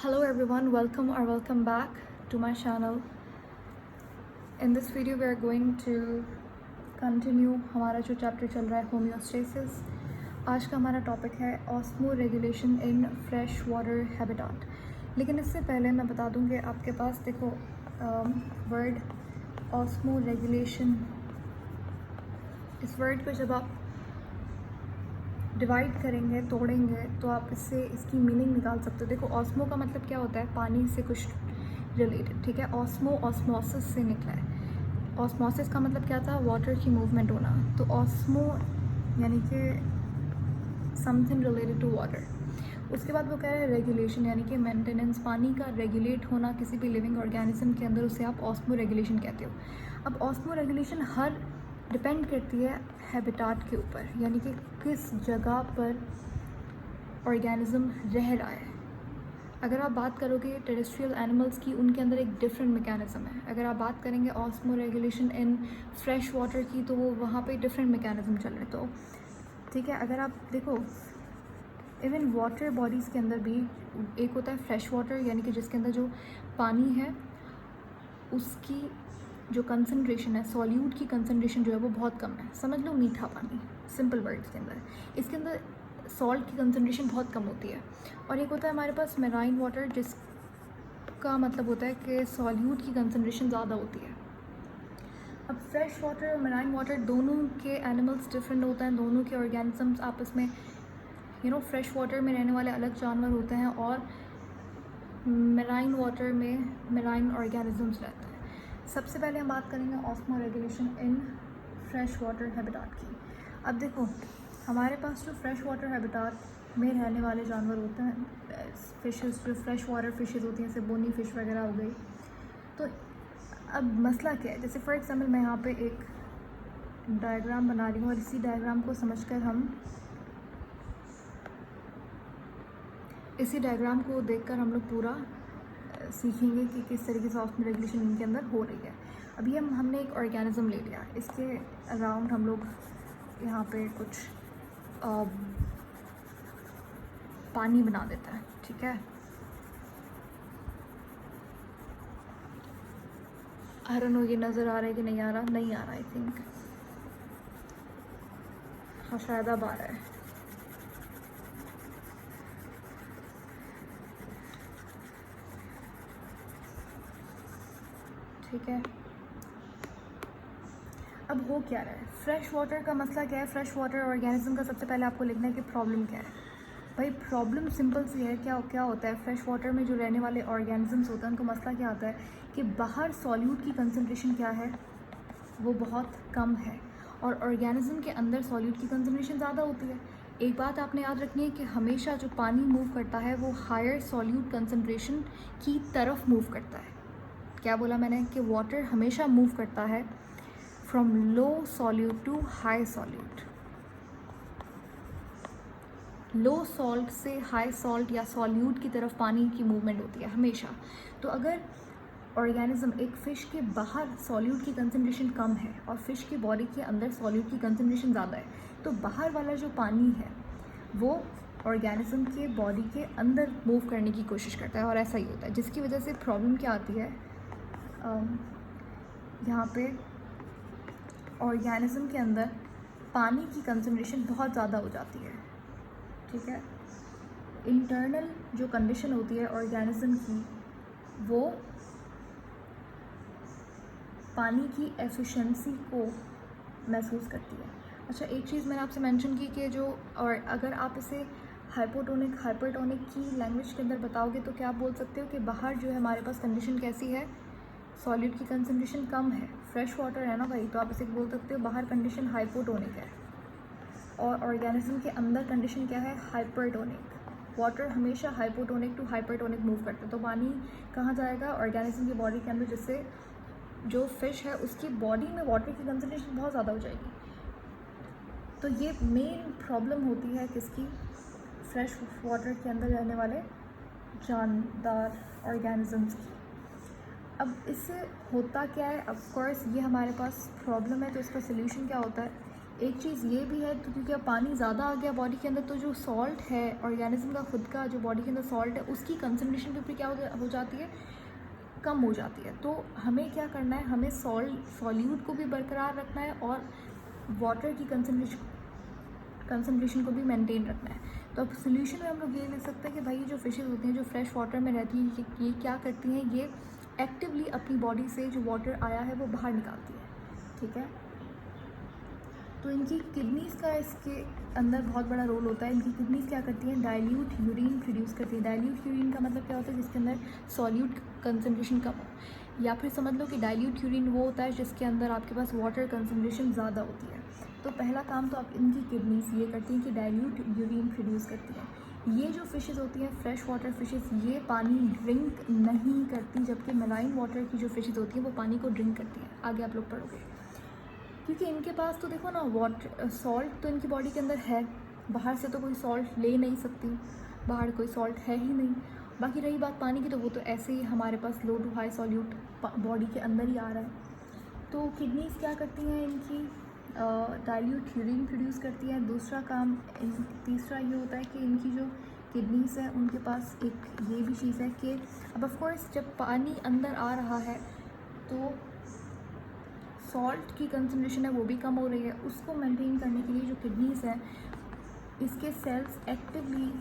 Hello everyone, welcome or welcome back to my channel. In this video we are going to continue हमारा जो chapter चल रहा है homeostasis. आज का हमारा टॉपिक है osmo regulation in fresh water habitat. लेकिन इससे पहले मैं बता दूं कि आपके पास देखो वर्ड ऑस्मो रेगुलेशन, इस वर्ड को जब आप डिवाइड करेंगे, तोड़ेंगे, तो आप इससे इसकी मीनिंग निकाल सकते हो. देखो ऑस्मो का मतलब क्या होता है, पानी से कुछ रिलेटेड. ठीक है, ऑस्मो ऑस्मोसिस से निकला है. ऑस्मोसिस का मतलब क्या था, वाटर की मूवमेंट होना. तो ऑस्मो यानी कि समथिंग रिलेटेड टू वाटर. उसके बाद वो कह रहे हैं रेगुलेशन, यानी कि मेंटेनेंस, पानी का रेगुलेट होना किसी भी लिविंग ऑर्गेनिज्म के अंदर, उसे आप ऑस्मो रेगुलेशन कहते हो. अब ऑस्मो रेगुलेशन हर डिपेंड करती है हैबिटाट के ऊपर, यानी कि किस जगह पर ऑर्गेनिज्म रह रहा है. अगर आप बात करोगे टेरेस्ट्रियल एनिमल्स की, उनके अंदर एक डिफरेंट मैकेनिज्म है. अगर आप बात करेंगे osmo regulation in fresh water की, तो वो वहाँ पे डिफरेंट मैकेनिज्म चल रहे. तो ठीक है, अगर आप देखो इवन वाटर बॉडीज़ के अंदर भी एक होता है फ्रेश वाटर, यानी कि जिसके अंदर जो पानी है उसकी जो कंसनट्रेशन है, सॉल्यूट की कंसनट्रेशन जो है वो बहुत कम है. समझ लो मीठा पानी, सिंपल वर्ड्स के अंदर. इसके अंदर सॉल्ट की कंसनट्रेशन बहुत कम होती है. और एक होता है हमारे पास मेराइन वाटर, जिसका मतलब होता है कि सॉल्यूट की कंसनट्रेशन ज़्यादा होती है. अब फ्रेश वाटर और मेराइन वाटर दोनों के एनिमल्स डिफरेंट होते हैं, दोनों के ऑर्गेनिजम्स आपस में फ्रेश वाटर में रहने वाले अलग जानवर होते हैं और मेराइन वाटर में मेराइन ऑर्गेनिजम्स रहते हैं. सबसे पहले हम बात करेंगे osmo regulation in fresh water habitat की. अब देखो हमारे पास जो फ्रेश वाटर हैबिटाट में रहने वाले जानवर होते हैं, फिशेस, जो फ्रेश वाटर फिशेस होती हैं, जैसे बोनी फिश वगैरह हो गई. तो अब मसला क्या है, जैसे फॉर एग्जांपल मैं यहाँ पे एक डायग्राम बना रही हूँ और इसी डायग्राम को समझकर हम इसी डायग्राम को देखकर हम लोग पूरा सीखेंगे कि किस तरीके से ऑस्मो रेगुलेशन इनके अंदर हो रही है. अभी हमने एक ऑर्गेनिज्म ले लिया, इसके अराउंड हम लोग यहाँ पे कुछ पानी बना देता है. ठीक है, आई डोंट नो ये नज़र आ रहा है कि नहीं आ रहा. नहीं आ रहा, आई थिंक. हाँ, शायद अब आ रहा है. ठीक है, अब हो क्या रहा है, फ्रेश वाटर का मसला क्या है. फ्रेश वाटर ऑर्गेनिज्म का सबसे पहले आपको लिखना है कि प्रॉब्लम क्या है. भाई प्रॉब्लम सिंपल सी है. क्या होता है, फ्रेश वाटर में जो रहने वाले ऑर्गेनिजम्स होते हैं उनको मसला क्या आता है कि बाहर सॉल्यूट की कंसनट्रेशन क्या है, वो बहुत कम है, और ऑर्गेनिज्म के अंदर सॉल्यूट की कंसनट्रेशन ज़्यादा होती है. एक बात आपने याद रखनी है कि हमेशा जो पानी मूव करता है वो हायर सॉल्यूट कंसनट्रेशन की तरफ मूव करता है. क्या बोला मैंने, कि वाटर हमेशा मूव करता है from low solute to high solute. Low salt से हाई सॉल्ट या सॉल्यूट की तरफ पानी की मूवमेंट होती है हमेशा. तो अगर ऑर्गेनिज्म, एक फ़िश के बाहर सॉल्यूट की कंसनट्रेशन कम है और फिश की बॉडी के अंदर सॉल्यूट की कंसनट्रेशन ज़्यादा है, तो बाहर वाला जो पानी है वो ऑर्गेनिज्म के बॉडी के अंदर मूव करने की कोशिश करता है, और ऐसा ही होता है. जिसकी वजह से प्रॉब्लम क्या आती है, यहाँ पे ऑर्गेनिज्म के अंदर पानी की कंसनट्रेशन बहुत ज़्यादा हो जाती है. ठीक है, इंटरनल जो कंडीशन होती है ऑर्गेनिज्म की, वो पानी की एफिशिएंसी को महसूस करती है. अच्छा, एक चीज़ मैंने आपसे मेंशन की कि जो, और अगर आप इसे हाइपोटोनिक हाइपरटोनिक की लैंग्वेज के अंदर बताओगे तो क्या आप बोल सकते हो कि बाहर जो है हमारे पास कंडीशन कैसी है, सॉलिड की कंसनट्रेशन कम है, फ्रेश वाटर है ना भाई, तो आप इसे बोल सकते हो बाहर कंडीशन हाइपोटोनिक है, और ऑर्गेनिज्म के अंदर कंडीशन क्या है, हाइपरटोनिक. वाटर हमेशा हाइपोटोनिक टू हाइपरटोनिक मूव करता है. तो पानी कहाँ जाएगा, ऑर्गेनिज्म की बॉडी के अंदर, जिससे जो फिश है उसकी बॉडी में वाटर की कंसनट्रेशन बहुत ज़्यादा हो जाएगी. तो ये मेन प्रॉब्लम होती है किसकी, फ्रेश वाटर के अंदर रहने वाले जानदार ऑर्गेनिजम्स की. अब इससे होता क्या है, ऑफ कोर्स ये हमारे पास प्रॉब्लम है, तो इसका सलूशन क्या होता है. एक चीज़ ये भी है, तो क्योंकि अब पानी ज़्यादा आ गया बॉडी के अंदर, तो जो सॉल्ट है ऑर्गेनिज्म का खुद का जो बॉडी के अंदर सॉल्ट है, उसकी कंसनट्रेशन भी फिर क्या हो जाती है, कम हो जाती है। तो हमें क्या करना है, हमें सॉल्यूट को भी बरकरार रखना है और वाटर की कंसनट्रेशन को भी मेंटेन रखना है। तो अब सोल्यूशन में हम लोग ये ले सकते हैं कि भाई जो फिशेस होती हैं जो फ्रेश वाटर में रहती हैं, ये क्या करती हैं, ये एक्टिवली अपनी बॉडी से जो वाटर आया है वो बाहर निकालती है, ठीक है। तो इनकी किडनीज़ का इसके अंदर बहुत बड़ा रोल होता है। इनकी किडनीज़ क्या करती हैं, डाइल्यूट यूरिन प्रोड्यूस करती है। डाइल्यूट यूरिन का मतलब क्या होता है, जिसके अंदर सॉल्यूट कंसनट्रेशन कम हो, या फिर समझ लो कि डाइल्यूट यूरिन वो होता है जिसके अंदर आपके पास वाटर कंसनट्रेशन ज़्यादा होती है। तो पहला काम तो आप इनकी किडनीज़ ये करती हैं कि डाइल्यूट यूरिन प्रोड्यूस करती हैं। ये जो फ़िशेज़ होती हैं फ्रेश वाटर फ़िशेज़, ये पानी ड्रिंक नहीं करती, जबकि मराइन वाटर की जो फ़िशेज़ होती हैं वो पानी को ड्रिंक करती हैं। आगे आप लोग पढ़ोगे, क्योंकि इनके पास तो देखो ना वाटर सॉल्ट तो इनकी बॉडी के अंदर है, बाहर से तो कोई सॉल्ट ले नहीं सकती, बाहर कोई सॉल्ट है ही नहीं। बाकी रही बात पानी की, तो वो तो ऐसे ही हमारे पास लो टू हाई सॉल्यूट बॉडी के अंदर ही आ रहा है। तो किडनीज़ क्या करती हैं, इनकी डाइल्यूट यूरिन प्रोड्यूस करती है। दूसरा काम तीसरा ये होता है कि इनकी जो किडनीज़ है उनके पास एक ये भी चीज़ है कि अब ऑफ कोर्स जब पानी अंदर आ रहा है तो सॉल्ट की कंसनट्रेशन है वो भी कम हो रही है। उसको मेंटेन करने के लिए जो किडनीज़ है, इसके सेल्स एक्टिवली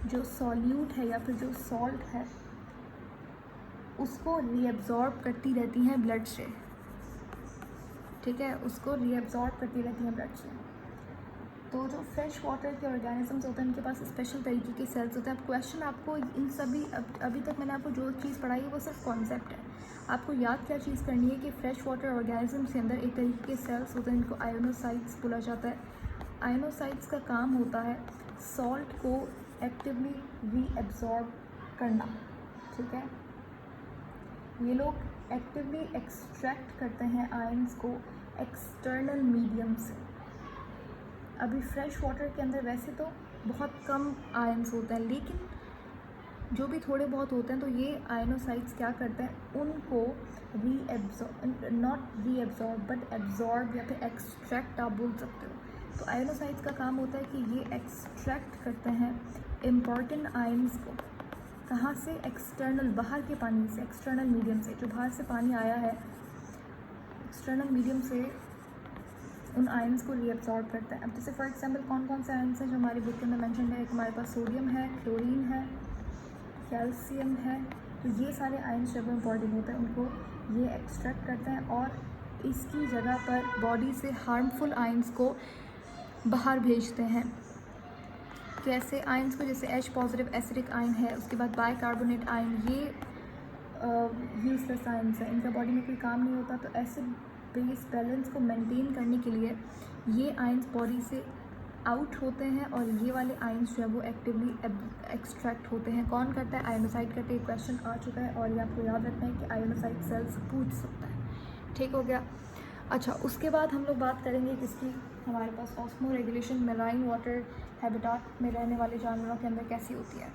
जो सॉल्यूट है या फिर जो सॉल्ट है उसको रीअब्जॉर्ब करती रहती हैं ब्लड से, ठीक है, उसको रीअब्जॉर्ब करती रहती हैं ब्लड से। तो जो फ्रेश वाटर के ऑर्गेनिजम्स होते हैं उनके पास स्पेशल तरीके के सेल्स होते हैं। अब क्वेश्चन आपको इन सभी अभी तक मैंने आपको जो चीज़ पढ़ाई है वो सिर्फ कॉन्सेप्ट है। आपको याद क्या चीज़ करनी है कि फ्रेश वाटर ऑर्गेनिजम्स के अंदर एक तरीके के सेल्स होते हैं जिनको आयोनोसाइट्स बोला जाता है। आयोनोसाइट्स का काम होता है सॉल्ट को एक्टिवली रीअब्जॉर्ब करना, ठीक है। ये लोग एक्टिवली एक्सट्रैक्ट करते हैं आयंस को एक्सटर्नल मीडियम से। अभी फ्रेश वाटर के अंदर वैसे तो बहुत कम आयंस होते हैं, लेकिन जो भी थोड़े बहुत होते हैं तो ये आयनोसाइट्स क्या करते हैं, उनको नॉट रीएब्जॉर्ब बट एब्जॉर्ब या फिर एक्सट्रैक्ट आप बोल सकते हो। तो आयनोसाइट्स का काम होता है कि ये एक्सट्रैक्ट करते हैं इम्पॉर्टेंट आयंस को। कहाँ से, एक्सटर्नल बाहर के पानी से, एक्सटर्नल मीडियम से, जो बाहर से पानी आया है एक्सटर्नल मीडियम से उन आयंस को रीअब्जॉर्ब करता है। अब जैसे फॉर एग्जांपल कौन कौन से आयंस हैं जो हमारी बुक के अंदर मेंशन है, हमारे पास सोडियम है, क्लोरीन है, कैल्शियम है। तो ये सारे आयंस जब इम्पॉर्टेंट होते हैं उनको ये एक्सट्रैक्ट करते हैं और इसकी जगह पर बॉडी से हार्मफुल आयंस को बाहर भेजते हैं। कैसे आयंस को, जैसे H पॉजिटिव एसिडिक आयन है, उसके बाद बाइकार्बोनेट आयन, ये यूजलेस आयंस है, इनका बॉडी में कोई काम नहीं होता। तो एसिड बेस बैलेंस को मेंटेन करने के लिए ये आयंस बॉडी से आउट होते हैं और ये वाले आयंस जो है वो एक्टिवली एक्सट्रैक्ट होते हैं। कौन करता है, आयोनोसाइट करते हैं। क्वेश्चन आ चुका है और ये आपको याद रखना है कि आयोनोसाइट सेल्स पूछ सकता है, ठीक हो गया। अच्छा, उसके बाद हम लोग बात करेंगे किसकी, हमारे पास osmoregulation marine water habitat में रहने वाले जानवरों के अंदर कैसी होती है।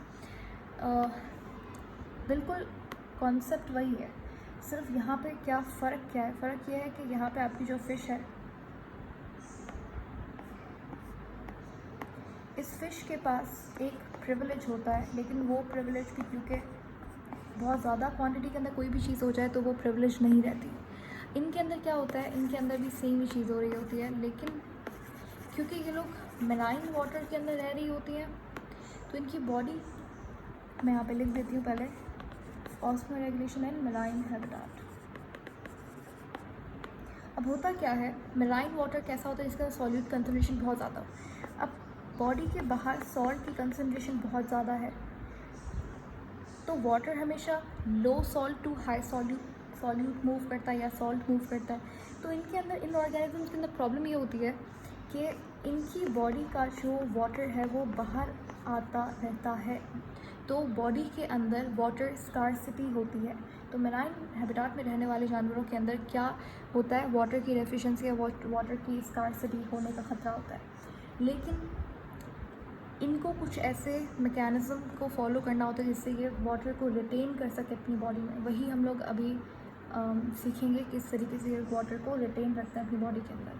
बिल्कुल कॉन्सेप्ट वही है, सिर्फ यहाँ पे क्या फ़र्क क्या है, फ़र्क ये है कि यहाँ पे आपकी जो फ़िश है, इस फ़िश के पास एक प्रिविलेज होता है, लेकिन वो प्रिविलेज भी क्योंकि बहुत ज़्यादा क्वांटिटी के अंदर कोई भी चीज़ हो जाए तो वो प्रिविलेज नहीं रहती। इनके अंदर क्या होता है, इनके अंदर भी सेम ही चीज़ हो रही होती है, लेकिन क्योंकि ये लोग मेराइन वाटर के अंदर रह रही होती हैं तो इनकी बॉडी, मैं यहाँ पे लिख देती हूँ पहले, osmo regulation and marine habitat. अब होता क्या है, मेराइन वाटर कैसा होता है जिसका सॉल्यूट कंसनट्रेशन बहुत ज़्यादा हो। अब बॉडी के बाहर सॉल्ट की कंसनट्रेशन बहुत ज़्यादा है तो वाटर हमेशा low salt to high solute move करता है या सॉल्ट मूव करता है। तो इनके अंदर, इन ऑर्गेनिजम्स के अंदर प्रॉब्लम ये होती है कि इनकी बॉडी का जो वाटर है वो बाहर आता रहता है, तो बॉडी के अंदर वाटर स्कार्सिटी होती है। तो मेराइन हैबिटाट में रहने वाले जानवरों के अंदर क्या होता है, वाटर की डेफिशिएंसी या वाटर की स्कार्सिटी होने का ख़तरा होता है। लेकिन इनको कुछ ऐसे मैकेनिज़्म को फॉलो करना होता है जिससे ये वाटर को रिटेन कर सके अपनी बॉडी में। वही हम लोग अभी सीखेंगे किस तरीके से ये वाटर को रिटेन रखते हैं अपनी बॉडी के अंदर।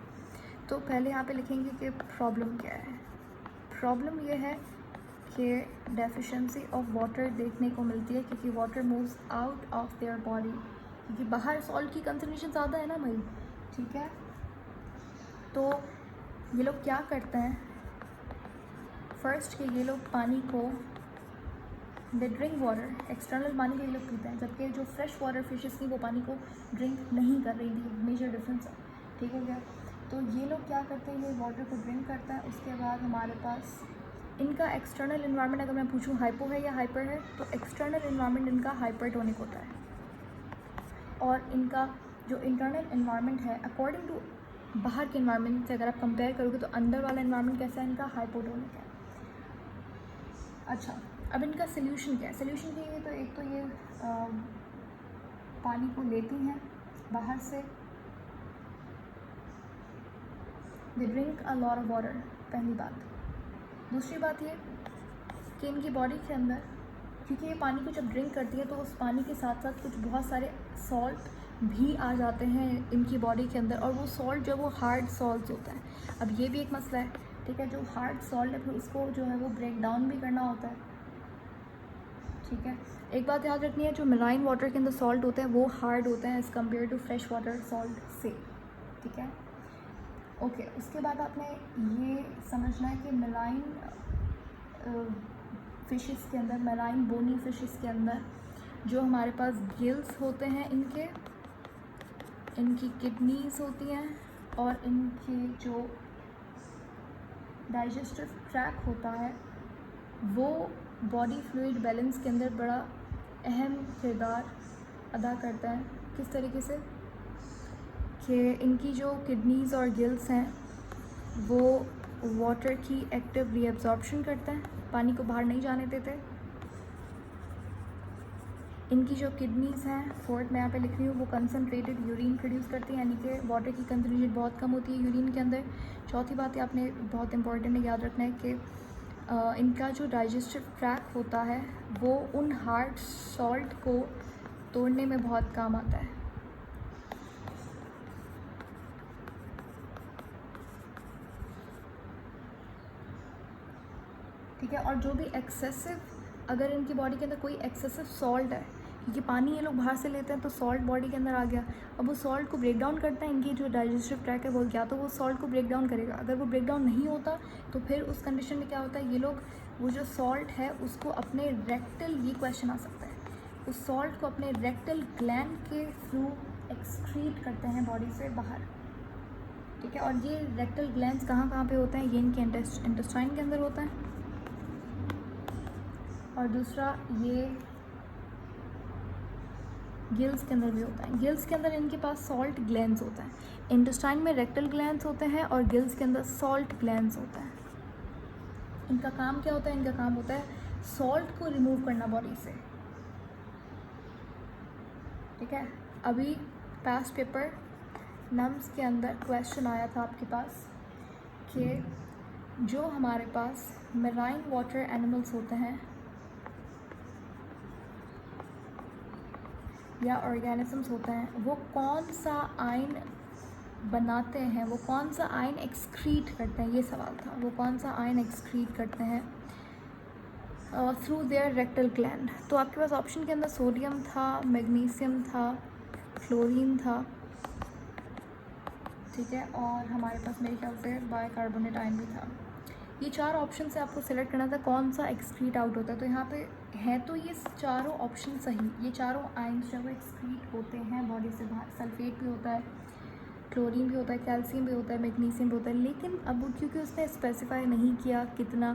तो पहले यहाँ पे लिखेंगे कि प्रॉब्लम क्या है। प्रॉब्लम ये है कि डेफिशिएंसी ऑफ वाटर देखने को मिलती है क्योंकि water moves out of their body, क्योंकि बाहर सॉल्ट की कंसंट्रेशन ज़्यादा है ना भाई, ठीक है। तो ये लोग क्या करते हैं, फर्स्ट कि ये लोग पानी को दे ड्रिंक वाटर, एक्सटर्नल पानी को ये लोग पीते हैं, जबकि जो फ्रेश वाटर फिशेस थी वो पानी को ड्रिंक नहीं कर रही थी। मेजर डिफरेंस है, ठीक हो गया। तो ये लोग क्या करते हैं, ये वाटर को ड्रिंक करता है। उसके बाद हमारे पास इनका एक्सटर्नल इन्वायरमेंट, अगर मैं पूछूं हाइपो है या हाइपर है, तो एक्सटर्नल इन्वायरमेंट इनका हाइपरटोनिक होता है, और इनका जो इंटरनल इन्वायरमेंट है अकॉर्डिंग टू बाहर के इन्वायरमेंट से अगर आप कंपेयर करोगे तो अंदर वाला इन्वायरमेंट कैसा है, इनका हाइपोटोनिक है। अच्छा, अब इनका सोल्यूशन क्या है। सोल्यूशन के लिए तो एक तो ये पानी को लेती हैं बाहर से, they drink a lot of water, पहली बात। दूसरी बात ये कि इनकी बॉडी के अंदर, क्योंकि ये पानी को जब ड्रिंक करती है तो उस पानी के साथ साथ कुछ बहुत सारे सॉल्ट भी आ जाते हैं इनकी बॉडी के अंदर, और वो सॉल्ट जो है वो हार्ड सॉल्ट होता है। अब ये भी एक मसला है, ठीक है। जो हार्ड सॉल्ट है फिर उसको जो है वो ब्रेक डाउन भी करना होता है, ठीक है। एक बात याद रखनी है, जो मराइन वाटर के अंदर सॉल्ट होते हैं वो हार्ड होते हैं as compare to fresh water salt से, ठीक है। ओके, उसके बाद आपने ये समझना है कि मराइन फिशेस के अंदर, मराइन बोनी फिशेस के अंदर जो हमारे पास गिल्स होते हैं, इनकी किडनीज होती हैं, और इनकी जो डाइजेस्टिव ट्रैक होता है वो बॉडी फ्लूइड बैलेंस के अंदर बड़ा अहम किरदार अदा करता है। किस तरीके से कि इनकी जो किडनीज़ और गिल्स हैं वो वाटर की एक्टिव रीअब्जॉर्प्शन करते हैं, पानी को बाहर नहीं जाने देते। इनकी जो किडनीज़ हैं, फोर्थ मैं यहाँ पे लिख रही हूँ, वो कंसनट्रेटेड यूरिन प्रोड्यूस करती हैं, यानी कि वाटर की कंसनट्रेशन बहुत कम होती है यूरिन के अंदर। चौथी बात आपने बहुत इंपॉर्टेंट है, याद रखना है कि इनका जो डाइजेस्टिव ट्रैक होता है वो उन हार्ड सॉल्ट को तोड़ने में बहुत काम आता है, ठीक है। और जो भी एक्सेसिव, अगर इनकी बॉडी के अंदर कोई एक्सेसिव सॉल्ट है, क्योंकि पानी ये लोग बाहर से लेते हैं तो सॉल्ट बॉडी के अंदर आ गया, अब वो सॉल्ट को ब्रेक डाउन करता है, इनकी जो डाइजेस्टिव ट्रैक है वो क्या, तो वो सॉल्ट को ब्रेक डाउन करेगा। अगर वो ब्रेक डाउन नहीं होता तो फिर उस कंडीशन में क्या होता है, ये लोग वो जो सॉल्ट है उसको अपने रेक्टल, ये क्वेश्चन आ सकता है, उस सॉल्ट को अपने रेक्टल ग्लैंड के थ्रू एक्सक्रीट करते हैं बॉडी से बाहर, ठीक है। और ये रेक्टल ग्लैंड्स कहाँ कहाँ पे होते हैं, ये इनके इंटेस्टाइन के अंदर होता है, और दूसरा ये गिल्स के अंदर भी होता है। गिल्स के अंदर इनके पास सॉल्ट ग्लैंड्स होता है, इंटेस्टाइन में रेक्टल ग्लैंड्स होते हैं और गिल्स के अंदर सॉल्ट ग्लैंड्स होता है। इनका काम क्या होता है, इनका काम होता है सॉल्ट को रिमूव करना बॉडी से, ठीक है। अभी पास्ट पेपर नम्स के अंदर क्वेश्चन आया था आपके पास कि जो हमारे पास मेराइन वाटर एनिमल्स होते हैं या ऑर्गेनिजम्स होते हैं, वो कौन सा आयन बनाते हैं, वो कौन सा आयन एक्सक्रीट करते हैं, ये सवाल था। वो कौन सा आयन एक्सक्रीट करते हैं थ्रू देयर रेक्टल ग्लैंड। तो आपके पास ऑप्शन के अंदर सोडियम था, मैग्नीशियम था, क्लोरीन था, ठीक है, और हमारे पास मेरे ख्याल से बाइकार्बोनेट आयन भी था। ये चार ऑप्शन से आपको सिलेक्ट करना था कौन सा एक्सक्रीट आउट होता है। तो यहाँ पे है तो ये चारों ऑप्शन सही, ये चारों आयन्स जब एक्सक्रीट होते हैं बॉडी से बाहर, सल्फेट भी होता है, क्लोरीन भी होता है, कैल्शियम भी होता है, मैग्नीशियम भी होता है, लेकिन अब क्योंकि उसने स्पेसिफाई नहीं किया कितना,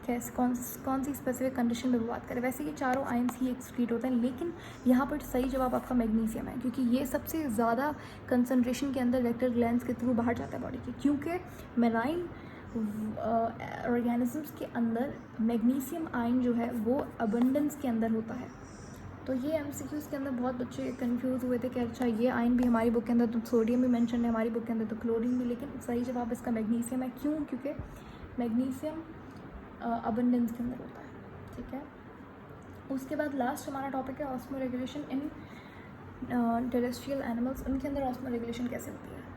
कैसे, कौन सी स्पेसिफिक कंडीशन में वो बात करें, वैसे ये चारों आयन्स ही एक्सक्रीट होते हैं। लेकिन यहाँ पर सही जवाब आपका मैग्नीशियम है, क्योंकि ये सबसे ज़्यादा कंसनट्रेशन के अंदर रेक्टल ग्लैंड्स के थ्रू बाहर जाता है बॉडी के, क्योंकि मेराइन ऑर्गेनिजम्स के अंदर मैग्नीशियम आयन जो है वो अबंडेंस के अंदर होता है। तो ये एमसीक्यूज़ के अंदर बहुत बच्चे कंफ्यूज हुए थे कि अच्छा ये आयन भी हमारी बुक के अंदर, तो सोडियम भी मेंशन है हमारी बुक के अंदर, तो क्लोरीन भी, लेकिन सही जवाब इसका मैग्नीशियम है। क्यों? क्योंकि मैग्नीशियम अबंडेंस के अंदर होता है, ठीक है। उसके बाद लास्ट हमारा टॉपिक है osmo regulation in terrestrial animals. उनके अंदर ऑस्मो रेगुलेशन कैसे होती है।